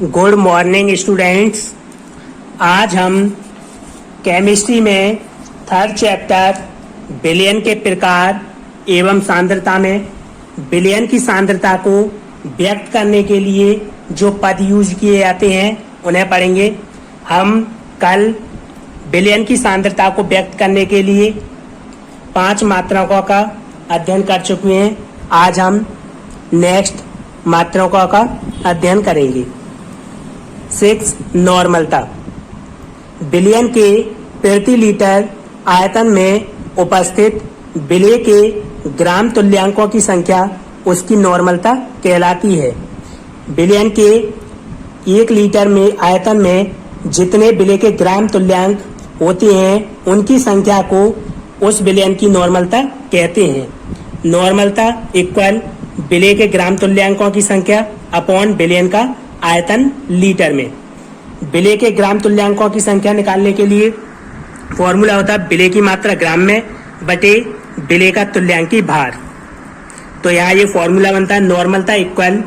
Good morning students. आज हम chemistry में थर्ड चैप्टर विलयन के प्रकार एवं सांद्रता में विलयन की सांद्रता को व्यक्त करने के लिए जो पद यूज किए जाते हैं उन्हें पढ़ेंगे। हम कल विलयन की सांद्रता को व्यक्त करने के लिए 5 मात्राओं का अध्ययन कर चुके हैं। आज हम नेक्स्ट मात्राओं का अध्ययन करेंगे। 6 नॉर्मलता। विलयन के प्रति लीटर आयतन में उपस्थित विलय के ग्राम तुल्यांकों की संख्या उसकी नॉर्मलता कहलाती है। विलयन के 1 लीटर में आयतन में जितने विलय के ग्राम तुल्यांक होते हैं उनकी संख्या को उस विलयन की नॉर्मलता कहते हैं। नॉर्मलता इक्वल विलय के ग्राम तुल्यांकों की संख्या अपॉन विलयन का आयतन लीटर में। विलय के ग्राम तुल्यांकों की संख्या निकालने के लिए फॉर्मूला होता है विलय की मात्रा ग्राम में बटे विलय का तुल्यांकी भार। तो यहाँ ये फॉर्मूला बनता है नॉर्मलता इक्वल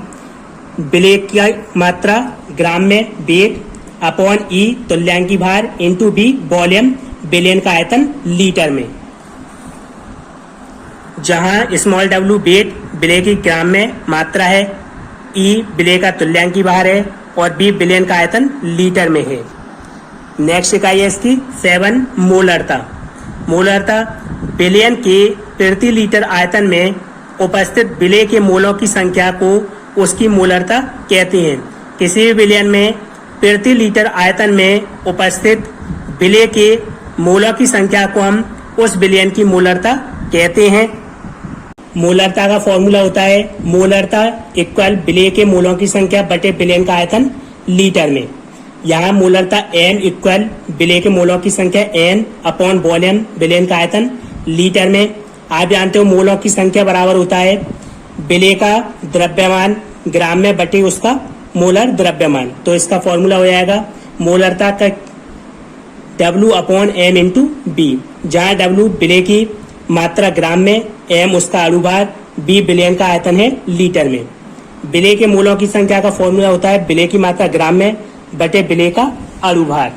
विलय की मात्रा ग्राम में वेट अपॉन ई तुल्यांकी भार इंटू बी वॉल्यूम विलयन का आयतन लीटर में। जहां स्मॉल डब्ल्यू वेट विलय की ग्राम में मात्रा है, ई विलय का तुल्यांकी भार है और बी विलयन का आयतन लीटर में है। नेक्स्ट इकाई है इसकी 7 मोलरता। मोलरता विलयन के प्रति लीटर आयतन में उपस्थित विलय के मोलों की संख्या को उसकी मोलरता कहते हैं। किसी भी विलयन में प्रति लीटर आयतन में उपस्थित विलय के मोलों की संख्या को हम उस विलयन की मोलरता कहते हैं। मोलरता का फॉर्मूला होता है मोलरता इक्वल विलय के मोलों की संख्या बटे विलयन का आयतन लीटर में। यहाँ मोलरता n इक्वल विलय के मोलों की संख्या n अपॉन वॉल्यूम विलयन का आयतन लीटर में। आप जानते हो मोलों की संख्या बराबर होता है विलय का द्रव्यमान ग्राम में बटे उसका मोलर द्रव्यमान। तो इसका फॉर्मूला हो जाएगा मोलरता का W upon m into B, जहाँ W विलय की मात्रा ग्राम में, m उसका अणुभार, b विलयन का आयतन है लीटर में। विलय के मोलों की संख्या का फॉर्मूला होता है विलय की मात्रा ग्राम में बटे विलय का अणुभार।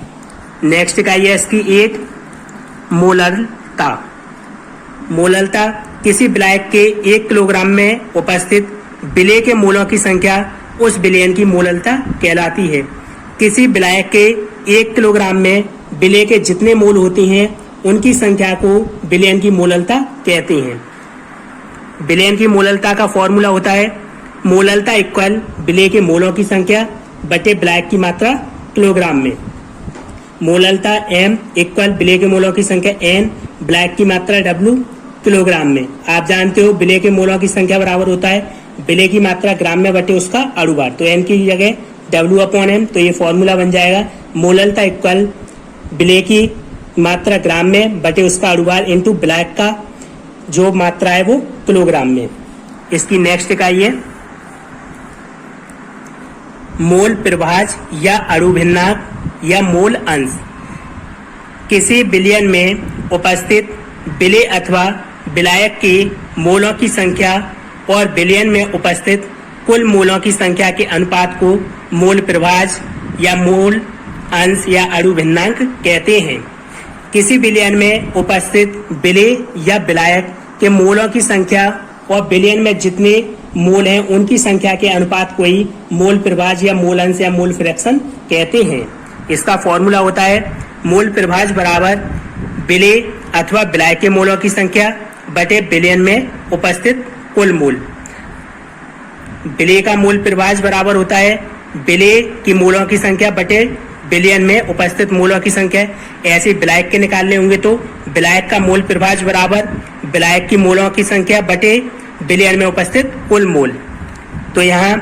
नेक्स्ट इकाई है इसकी 8 मोलरता। मोलरता किसी विलायक के 1 किलोग्राम में उपस्थित विलय के मोलों की संख्या उस विलयन की मोलरता कहलाती है। किसी विलायक के 1 किलोग्राम में विलय के जितने मोल होते हैं उनकी संख्या को विलयन की मोलरता कहते हैं। विलयन की मोलरता का फॉर्मूला होता है मोलरता इक्वल विलय के मोलों की संख्या बटे विलायक की मात्रा किलोग्राम में। मोलरता m इक्वल विलय के मोलों की संख्या n, विलायक की मात्रा w किलोग्राम में। आप जानते हो विलय के मोलों की संख्या बराबर होता है विलय की मात्रा ग्राम में बटे उसका अणुभार। तो n की जगह w अपॉन m, तो ये फॉर्मूला बन जाएगा मोलरता इक्वल विलय की मात्रा ग्राम में बटे उसका अणुभार इंटू विलायक का जो मात्रा है वो किलोग्राम में। इसकी नेक्स्ट इकाई है मोल प्रभाज या अणुभिन्नांक या मोल अंश। किसी विलयन में उपस्थित विलय अथवा विलायक के मोलों की संख्या और विलयन में उपस्थित कुल मोलों की संख्या के अनुपात को मोल प्रभाज या मोल अंश या अणुभिन्नांक कहते हैं। किसी विलयन में उपस्थित विलय या विलायक के मोलों की संख्या और विलयन में जितने मोल हैं उनकी संख्या के अनुपात को ही मोल प्रभाज या मोल अंश या मोल फ्रैक्शन कहते हैं। इसका फॉर्मूला होता है मोल प्रभाज बराबर विलय अथवा विलायक के मोलों की संख्या बटे विलयन में उपस्थित कुल मोल। विलय का मोल प्रभाज बराबर होता है विलय की मोलों की संख्या बटे विलयन में उपस्थित मोलों की संख्या। ऐसे विलायक के निकालने होंगे तो विलायक का मोल प्रभाज बराबर विलायक की मोलों की संख्या बटे विलयन में उपस्थित कुल मोल। तो यहाँ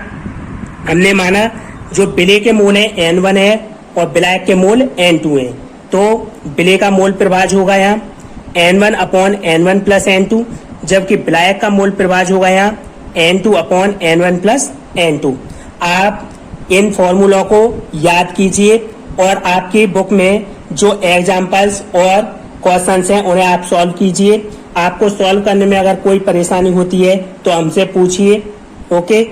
हमने माना जो विलय के मोल है n1 है और विलायक के मोल n2 है, तो विलय का मोल प्रभाज होगा यहाँ n1 upon n1 plus n2, जबकि विलायक का मोल प्रभाज होगा यहाँ n2 upon n1 plus n2। आप इन फॉर्मूलों को याद कीजिए और आपकी बुक में जो एग्जाम्पल्स और क्वेश्चंस हैं उन्हें आप सॉल्व कीजिए। आपको सॉल्व करने में अगर कोई परेशानी होती है तो हमसे पूछिए। ओके।